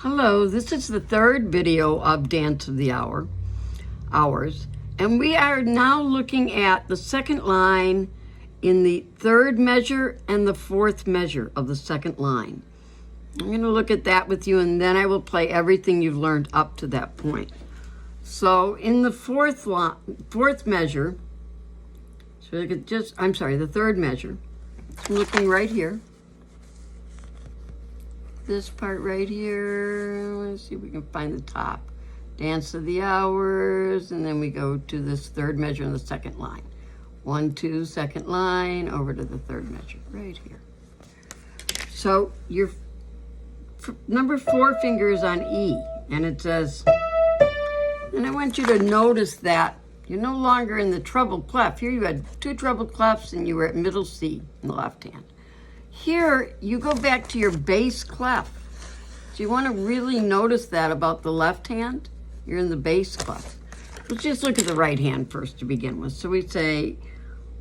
Hello, this is the third video of Dance of the Hours, and we are now looking at the second line in the third measure and the fourth measure of the second line. I'm going to look at that with you, and then I will play everything you've learned up to that point. So in the fourth measure, the third measure, I'm looking right here. This part right here, let's see if we can find the top. Dance of the Hours, and then we go to this third measure in the second line. 1, 2, second line, over to the third measure, right here. So your number 4 finger is on E, and it says, and I want you to notice that you're no longer in the treble clef. Here you had 2 treble clefs, and you were at middle C in the left hand. Here, you go back to your bass clef. So you want to really notice that about the left hand. You're in the bass clef. Let's just look at the right hand first to begin with. So we say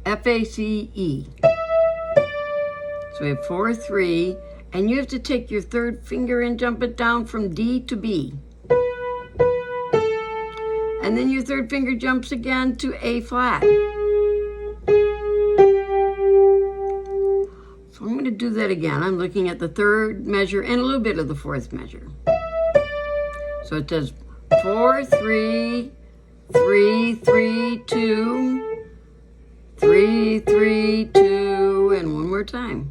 F, A, C, E. So we have 4, 3, and you have to take your third finger and jump it down from D to B. And then your third finger jumps again to A flat. So I'm going to do that again. I'm looking at the third measure and a little bit of the fourth measure. So it says 4, 3, 3, 3, 2, 3, 3, 2, and one more time.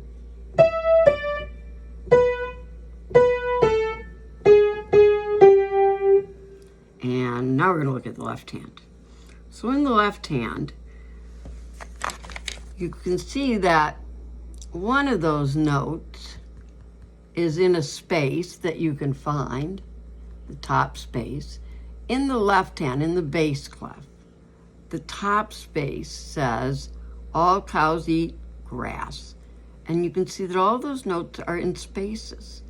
And now we're going to look at the left hand. So in the left hand, you can see that one of those notes is in a space that you can find, the top space. In the left hand, in the bass clef, the top space says, all cows eat grass. And you can see that all those notes are in spaces.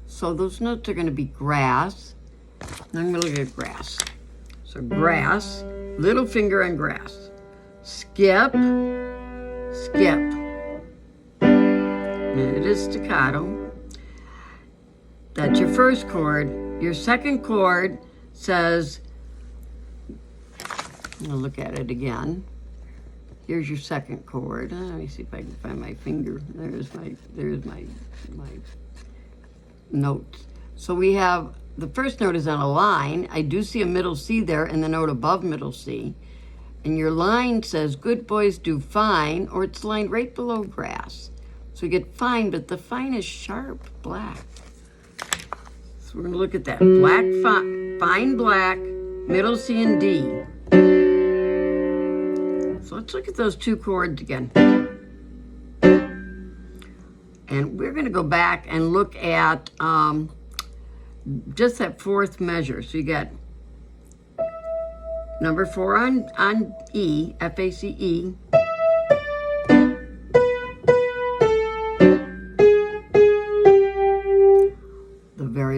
So those notes are going to be grass. And I'm going to look at grass. So grass, little finger on grass. Skip, skip. And it is staccato. That's your first chord. Your second chord says, I'm gonna look at it again. Here's your second chord. Let me see if I can find my finger. There's my notes. So we have, the first note is on a line. I do see a middle C there and the note above middle C. And your line says, good boys do fine, or it's lined right below grass. So we get fine, but the fine is sharp black. So we're going to look at that. Black, fine black, middle C and D. So let's look at those 2 chords again. And we're going to go back and look at just that fourth measure. So you got number 4 on E, F, A, C, E.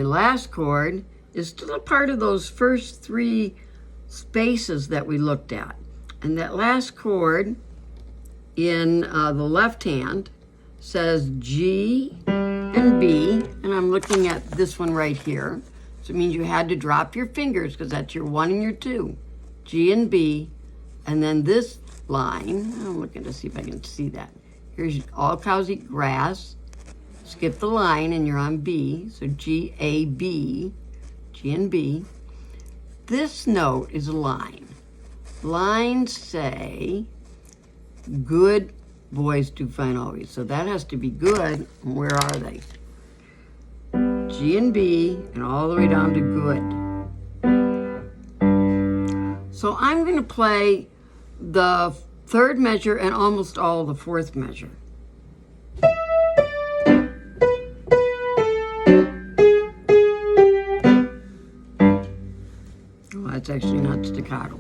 Last chord is still a part of those first 3 spaces that we looked at. And that last chord in the left hand says G and B, and I'm looking at this one right here. So it means you had to drop your fingers because that's your 1 and your 2. G and B, and then this line, I'm looking to see if I can see that. Here's all cows eat grass. Skip the line and you're on B, so G, A, B, G and B. This note is a line. Lines say, good boys do fine always. So that has to be good. Where are they? G and B, and all the way down to good. So I'm going to play the third measure and almost all the fourth measure. That's actually not staccato.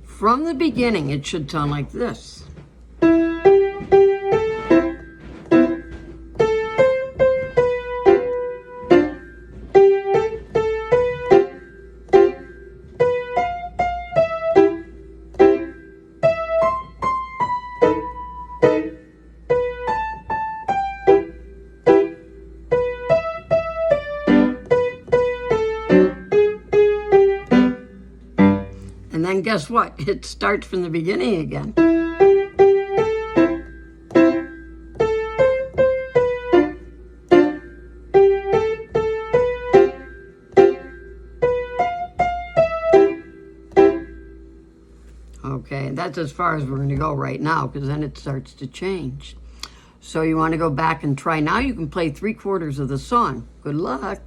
From the beginning, it should sound like this. then guess what? It starts from the beginning again. Okay, that's as far as we're going to go right now, because then it starts to change. So you want to go back and try. Now you can play 3/4 of the song. Good luck.